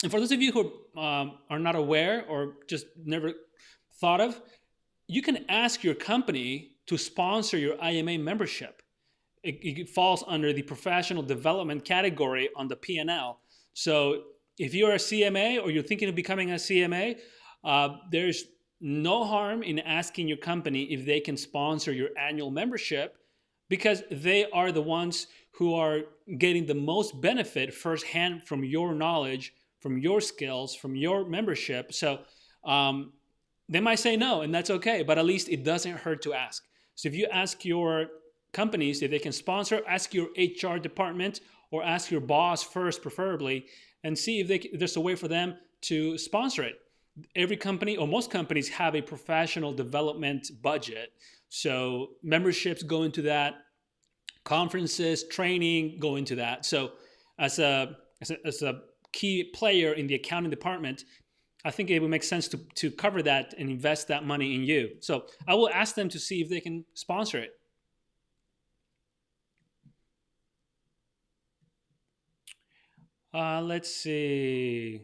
And for those of you who are not aware or just never thought of, you can ask your company to sponsor your IMA membership. It falls under the professional development category on the P&L. So if you're a CMA or you're thinking of becoming a CMA, there's no harm in asking your company if they can sponsor your annual membership, because they are the ones who are getting the most benefit firsthand from your knowledge, from your skills, from your membership. So they might say no, and that's okay, but at least it doesn't hurt to ask. So if you ask your companies if they can sponsor, ask your HR department or ask your boss first, preferably, and see if there's a way for them to sponsor it. Every company or most companies have a professional development budget. So memberships go into that, conferences, training go into that. So as a key player in the accounting department, I think it would make sense to cover that and invest that money in you. So I will ask them to see if they can sponsor it. Let's see.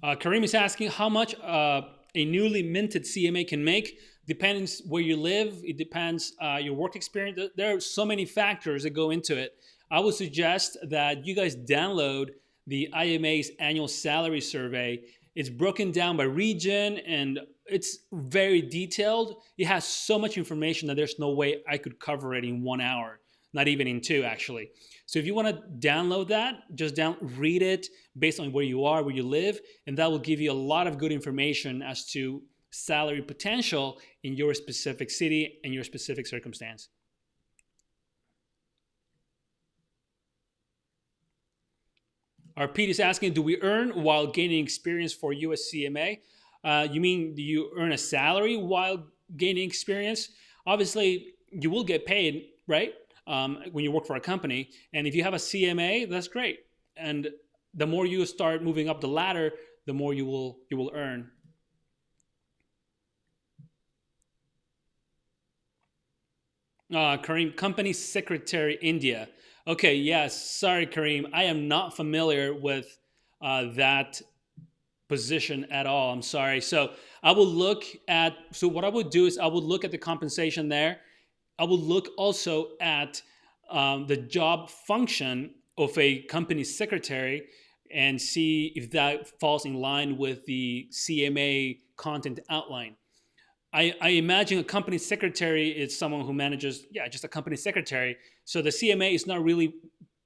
Kareem is asking how much a newly minted CMA can make. Depends where you live. It depends your work experience. There are so many factors that go into it. I would suggest that you guys download the IMA's annual salary survey. It's broken down by region and it's very detailed. It has so much information that there's no way I could cover it in 1 hour, not even in 2, actually. So if you want to download that, just read it based on where you are, where you live, and that will give you a lot of good information as to salary potential in your specific city and your specific circumstance. Our Pete is asking, do we earn while gaining experience for US CMA? You mean, do you earn a salary while gaining experience? Obviously, you will get paid, right? When you work for a company. And if you have a CMA, that's great. And the more you start moving up the ladder, the more you will earn. Kareem, company secretary, India. Okay, yes. Sorry, Kareem. I am not familiar with that position at all. I'm sorry. So what I would do is I would look at the compensation there. I would look also at the job function of a company secretary and see if that falls in line with the CMA content outline. I imagine a company secretary is someone who manages, just a company secretary. So the CMA is not really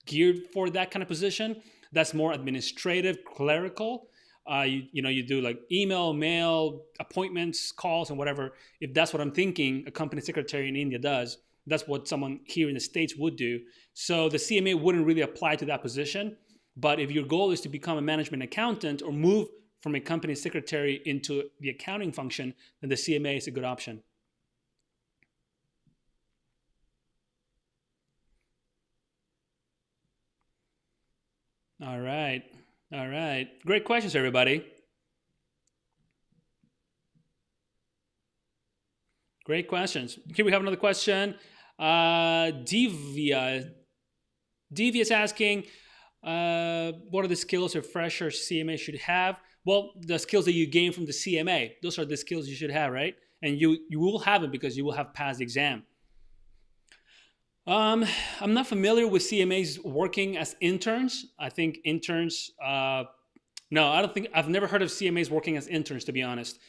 geared for that kind of position. That's more administrative, clerical. You do like email, mail, appointments, calls, and whatever. If that's what I'm thinking, a company secretary in India does. That's what someone here in the States would do. So the CMA wouldn't really apply to that position. But if your goal is to become a management accountant or move from a company secretary into the accounting function, then the CMA is a good option. All right. All right. Great questions, everybody. Great questions. Here we have another question. Divya Devi is asking, what are the skills a fresher CMA should have? Well, the skills that you gain from the CMA, those are the skills you should have, right? And you will have it because you will have passed the exam. Um, I'm not familiar with CMAs working as interns. I think interns. No, I don't think I've never heard of CMAs working as interns. To be honest,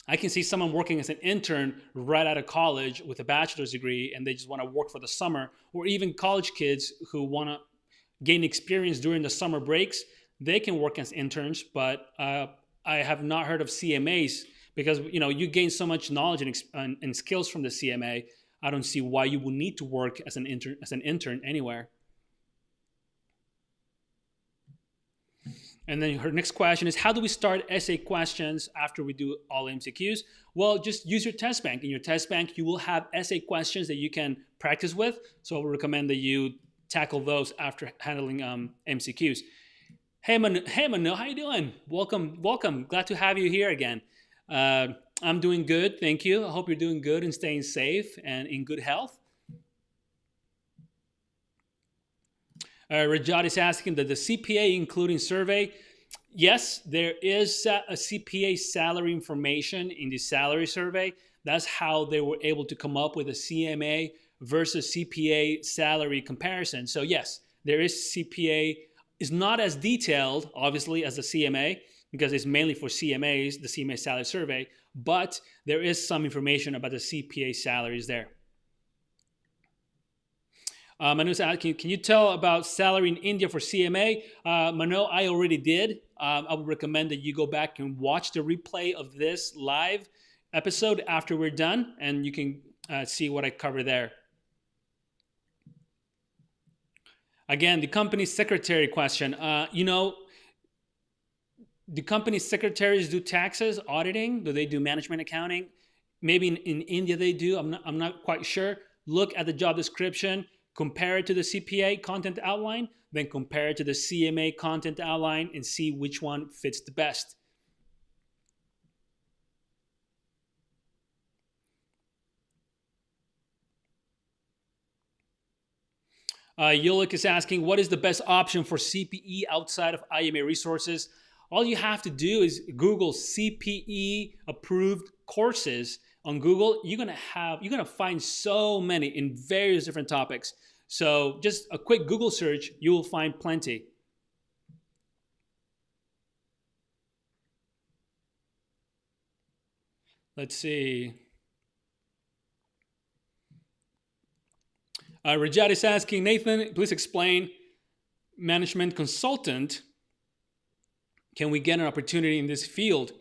I can see someone working as an intern right out of college with a bachelor's degree, and they just want to work for the summer, or even college kids who want to gain experience during the summer breaks. They can work as interns, but I have not heard of CMAs because you gain so much knowledge and skills from the CMA. I don't see why you would need to work as an intern anywhere. And then her next question is, how do we start essay questions after we do all MCQs? Well, just use your test bank. In your test bank, you will have essay questions that you can practice with. So I would recommend that you tackle those after handling MCQs. Hey Manu, how you doing? Welcome. Glad to have you here again. I'm doing good, thank you. I hope you're doing good and staying safe and in good health. Rajat is asking that the CPA including survey. Yes, there is a CPA salary information in the salary survey. That's how they were able to come up with a CMA versus CPA salary comparison. So yes, there is CPA. It's not as detailed, obviously, as the CMA because it's mainly for CMAs, the CMA salary survey, but there is some information about the CPA salaries there. Manu's asking, can you tell about salary in India for CMA? Manu, I already did. I would recommend that you go back and watch the replay of this live episode after we're done, and you can see what I cover there. Again, the company secretary question. Do company secretaries do taxes, auditing? Do they do management accounting? Maybe in India they do. I'm not quite sure. Look at the job description, compare it to the CPA content outline, then compare it to the CMA content outline and see which one fits the best. Yulik is asking, what is the best option for CPE outside of IMA resources? All you have to do is Google CPE approved courses on Google. You're gonna find so many in various different topics. So just a quick Google search, you will find plenty. Let's see. Rajat is asking, Nathan, please explain management consultant. Can we get an opportunity in this field?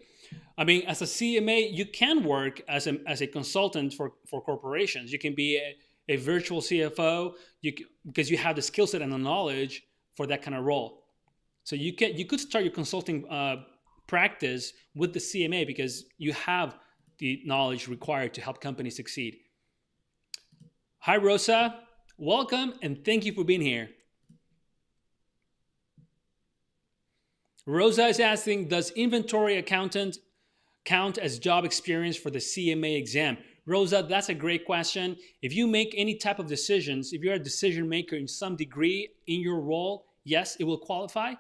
I mean, as a CMA, you can work as a consultant for corporations. You can be a virtual CFO because you have the skill set and the knowledge for that kind of role. So you could start your consulting practice with the CMA because you have the knowledge required to help companies succeed. Hi, Rosa. Welcome and thank you for being here. Rosa is asking, does inventory accountant count as job experience for the CMA exam? Rosa, that's a great question. If you make any type of decisions, if you're a decision maker in some degree in your role, yes, it will qualify.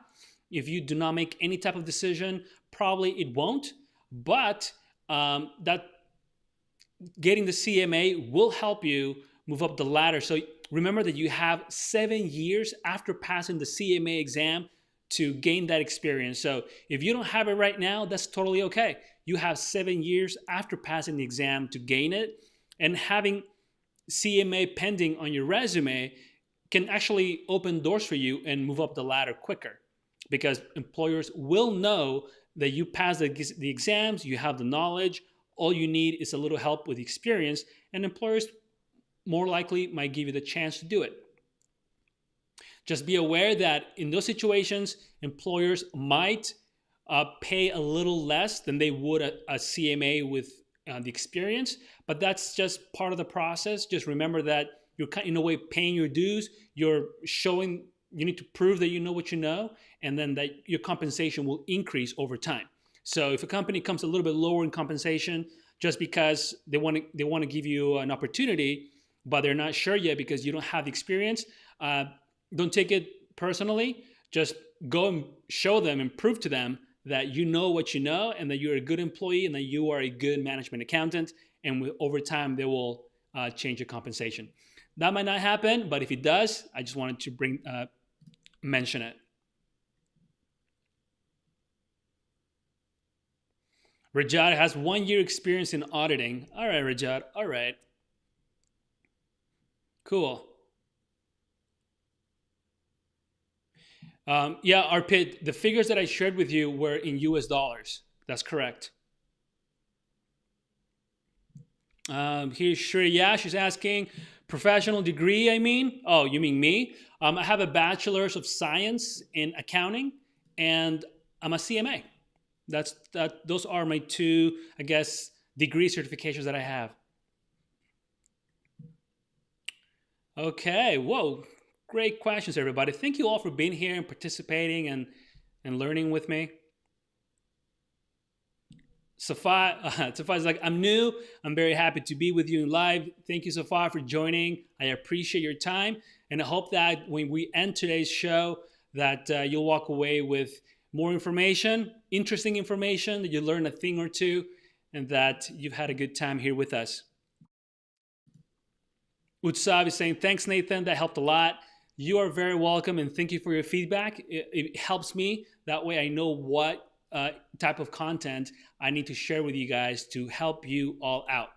If you do not make any type of decision, probably it won't. But that getting the CMA will help you move up the ladder. So remember that you have 7 years after passing the CMA exam to gain that experience. So if you don't have it right now, that's totally okay. You have 7 years after passing the exam to gain it, and having CMA pending on your resume can actually open doors for you and move up the ladder quicker because employers will know that you passed the exams, you have the knowledge, all you need is a little help with the experience, and employers more likely might give you the chance to do it. Just be aware that in those situations, employers might pay a little less than they would a CMA with the experience, but that's just part of the process. Just remember that you're in a way paying your dues. You're showing, you need to prove that you know what you know, and then that your compensation will increase over time. So if a company comes a little bit lower in compensation just because they want to give you an opportunity, but they're not sure yet because you don't have the experience, don't take it personally. Just go and show them and prove to them that you know what you know and that you're a good employee and that you are a good management accountant. And over time, they will change your compensation. That might not happen, but if it does, I just wanted to mention it. Rajat has 1 year experience in auditing. All right, Rajat. All right. Cool. Yeah, Arpit, the figures that I shared with you were in US dollars. That's correct. Here's Shreya. She's asking, professional degree, I mean? Oh, you mean me? I have a bachelor's of science in accounting, and I'm a CMA. Those are my two, I guess, degree certifications that I have. Okay, whoa, great questions, everybody. Thank you all for being here and participating and learning with me. Safa is like, I'm new. I'm very happy to be with you in live. Thank you, Safa, for joining. I appreciate your time, and I hope that when we end today's show, that you'll walk away with more information, interesting information, that you learn a thing or two, and that you've had a good time here with us. Utsav is saying, thanks, Nathan. That helped a lot. You are very welcome, and thank you for your feedback. It helps me. That way I know what type of content I need to share with you guys to help you all out.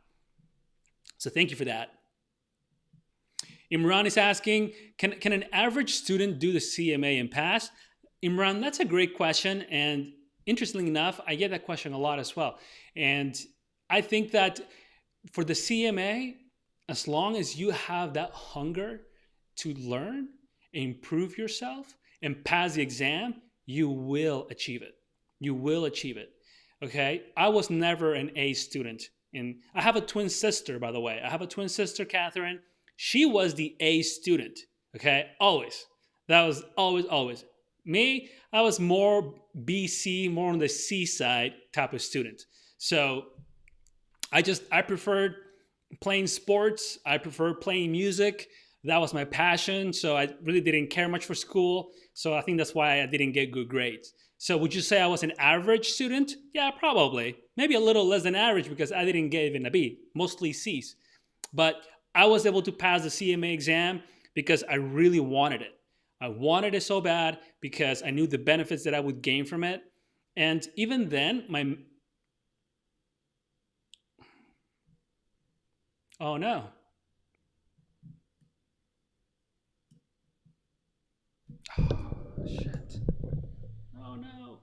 So thank you for that. Imran is asking, can an average student do the CMA and pass? Imran, that's a great question. And interestingly enough, I get that question a lot as well. And I think that for the CMA, as long as you have that hunger to learn, improve yourself, and pass the exam, you will achieve it. You will achieve it. Okay? I was never an A student. I have a twin sister, by the way. I have a twin sister, Catherine. She was the A student. Okay? Always. That was always. Me, I was more BC, more on the C side type of student. So I preferred playing sports. I preferred playing music. That was my passion. So I really didn't care much for school. So I think that's why I didn't get good grades. So would you say I was an average student? Yeah, probably. Maybe a little less than average because I didn't get even a B, mostly C's. But I was able to pass the CMA exam because I really wanted it. I wanted it so bad because I knew the benefits that I would gain from it. And even then, oh no. Oh, shit. Oh no.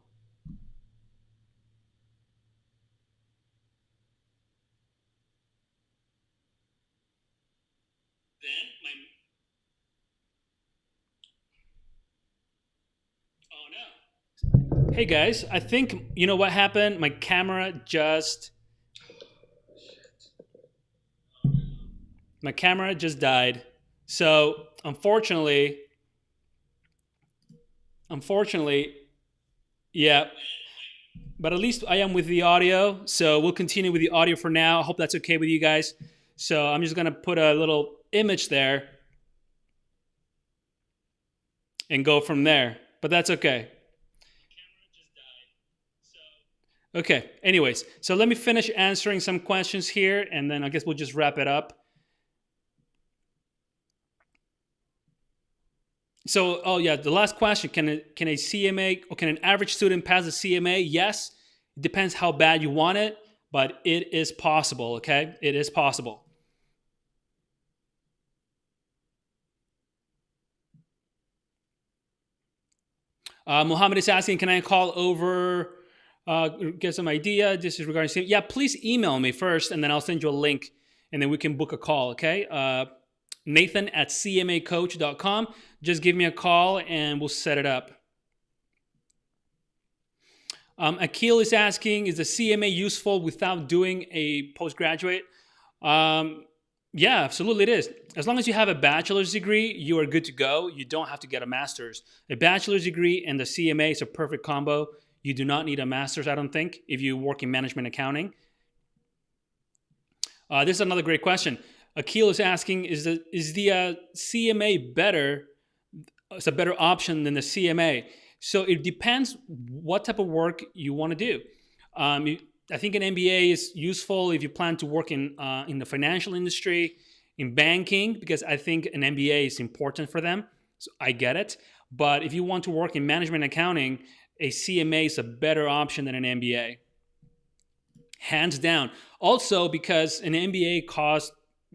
Oh no. Hey guys, I think you know what happened? My camera just died. So unfortunately, yeah. But at least I am with the audio. So we'll continue with the audio for now. I hope that's okay with you guys. So I'm just gonna put a little image there and go from there. But that's okay. Okay, anyways, so let me finish answering some questions here and then I guess we'll just wrap it up. So, oh yeah, the last question, can a CMA, or can an average student pass a CMA? Yes, it depends how bad you want it, but it is possible, okay? It is possible. Mohammed is asking, can I call over, get some idea? This is regarding CMA. Yeah, please email me first and then I'll send you a link and then we can book a call, okay? Nathan at cmacoach.com. Just give me a call and we'll set it up. Akil is asking, is the CMA useful without doing a postgraduate? Yeah, absolutely it is. As long as you have a bachelor's degree, you are good to go. You don't have to get a master's. A bachelor's degree and the CMA is a perfect combo. You do not need a master's, I don't think, if you work in management accounting. This is another great question. Akil is asking, is the CMA better? It's a better option than the CMA. So it depends what type of work you want to do. I think an MBA is useful if you plan to work in the financial industry, in banking, because I think an MBA is important for them. So I get it. But if you want to work in management accounting, a CMA is a better option than an MBA, hands down. Also, because an MBA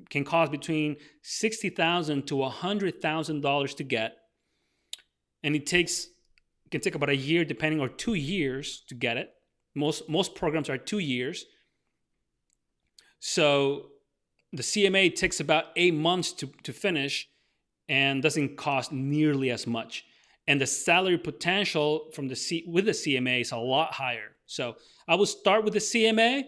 can cost between $60,000 to $100,000 to get, and it can take about a year, depending, or 2 years to get it. Most programs are 2 years. So the CMA takes about 8 months to finish and doesn't cost nearly as much. And the salary potential with the CMA is a lot higher. So I would start with the CMA,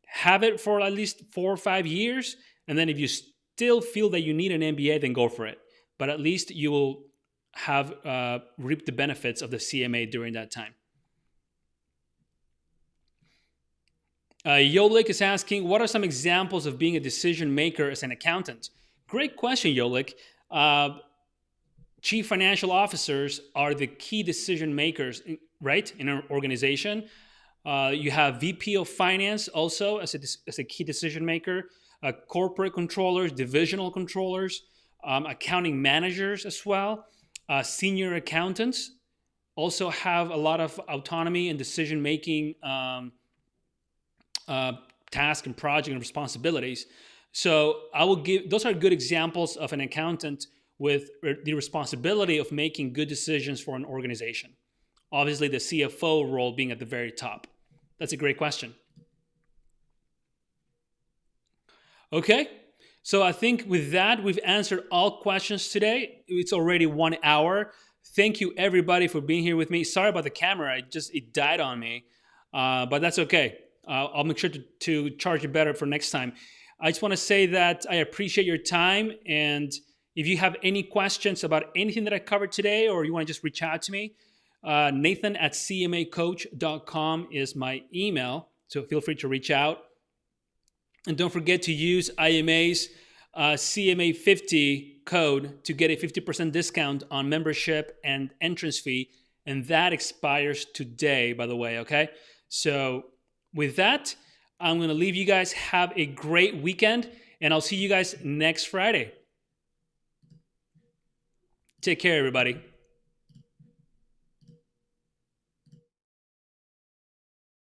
have it for at least 4 or 5 years, and then if you still feel that you need an MBA, then go for it. But at least you will have reaped the benefits of the CMA during that time. Yolik is asking, what are some examples of being a decision maker as an accountant? Great question, Yolik. Chief financial officers are the key decision makers, right, in an organization. You have VP of finance also as a key decision maker, corporate controllers, divisional controllers, accounting managers as well. Senior accountants also have a lot of autonomy and decision making task and project and responsibilities. So those are good examples of an accountant with the responsibility of making good decisions for an organization. Obviously, the CFO role being at the very top. That's a great question. Okay, so I think with that, we've answered all questions today. It's already 1 hour. Thank you, everybody, for being here with me. Sorry about the camera. It died on me, but that's okay. I'll make sure to charge you better for next time. I just want to say that I appreciate your time, and if you have any questions about anything that I covered today, or you want to just reach out to me, Nathan@cmacoach.com is my email, so feel free to reach out. And don't forget to use IMA's CMA 50 code to get a 50% discount on membership and entrance fee, and that expires today, by the way, okay? So with that, I'm going to leave you guys. Have a great weekend, and I'll see you guys next Friday. Take care, everybody.